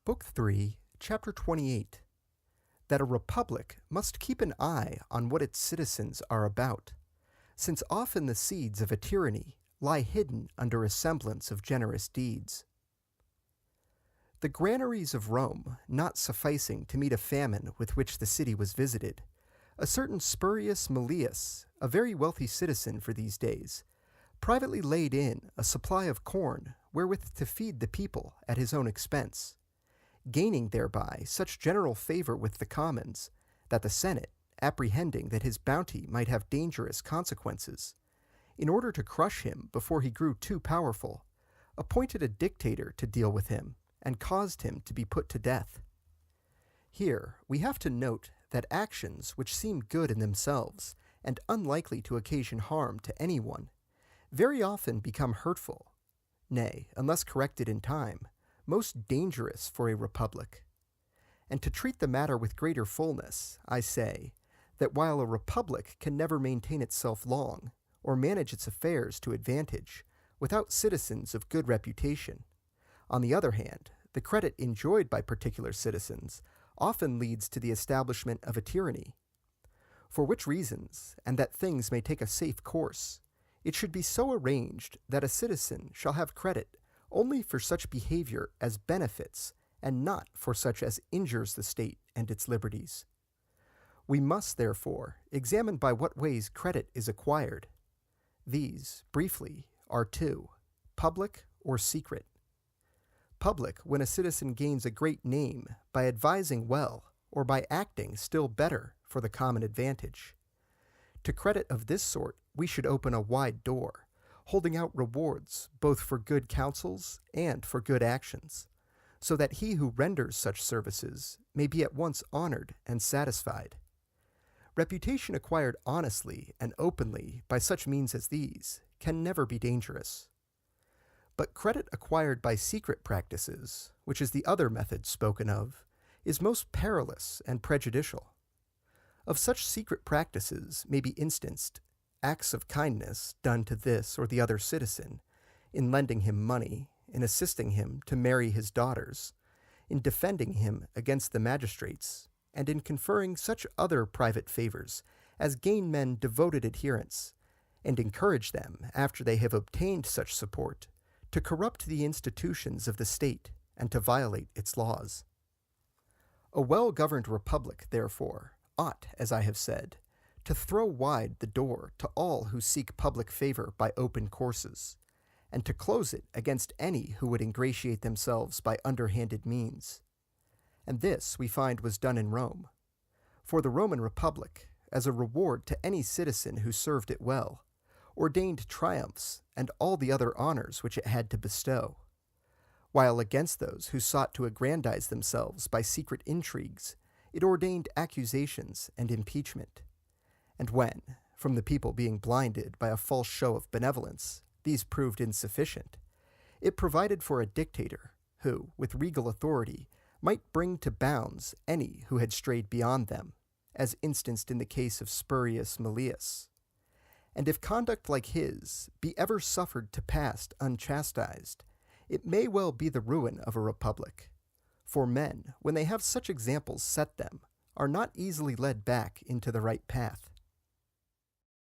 Book 3, Chapter 28, that a republic must keep an eye on what its citizens are about, since often the seeds of a tyranny lie hidden under a semblance of generous deeds. The granaries of Rome not sufficing to meet a famine with which the city was visited, a certain Spurius Malleus, a very wealthy citizen for these days, privately laid in a supply of corn wherewith to feed the people at his own expense, gaining thereby such general favor with the commons, that the Senate, apprehending that his bounty might have dangerous consequences, in order to crush him before he grew too powerful, appointed a dictator to deal with him, and caused him to be put to death. Here we have to note that actions which seem good in themselves, and unlikely to occasion harm to anyone, very often become hurtful, nay, unless corrected in time, most dangerous for a republic. And to treat the matter with greater fullness, I say, that while a republic can never maintain itself long, or manage its affairs to advantage, without citizens of good reputation, on the other hand, the credit enjoyed by particular citizens often leads to the establishment of a tyranny. For which reasons, and that things may take a safe course, it should be so arranged that a citizen shall have credit only for such behavior as benefits, and not for such as injures the state and its liberties. We must, therefore, examine by what ways credit is acquired. These, briefly, are two: public or secret. Public, when a citizen gains a great name by advising well, or by acting still better for the common advantage. To credit of this sort we should open a wide door, holding out rewards both for good counsels and for good actions, so that he who renders such services may be at once honored and satisfied. Reputation acquired honestly and openly by such means as these can never be dangerous. But credit acquired by secret practices, which is the other method spoken of, is most perilous and prejudicial. Of such secret practices may be instanced acts of kindness done to this or the other citizen, in lending him money, in assisting him to marry his daughters, in defending him against the magistrates, and in conferring such other private favors as gain men devoted adherents, and encourage them, after they have obtained such support, to corrupt the institutions of the state and to violate its laws. A well-governed republic, therefore, ought, as I have said, to throw wide the door to all who seek public favor by open courses, and to close it against any who would ingratiate themselves by underhanded means. And this we find was done in Rome. For the Roman Republic, as a reward to any citizen who served it well, ordained triumphs and all the other honors which it had to bestow, while against those who sought to aggrandize themselves by secret intrigues, it ordained accusations and impeachment. And when, from the people being blinded by a false show of benevolence, these proved insufficient, it provided for a dictator who, with regal authority, might bring to bounds any who had strayed beyond them, as instanced in the case of Spurius Malleus. And if conduct like his be ever suffered to pass unchastised, it may well be the ruin of a republic. For men, when they have such examples set them, are not easily led back into the right path.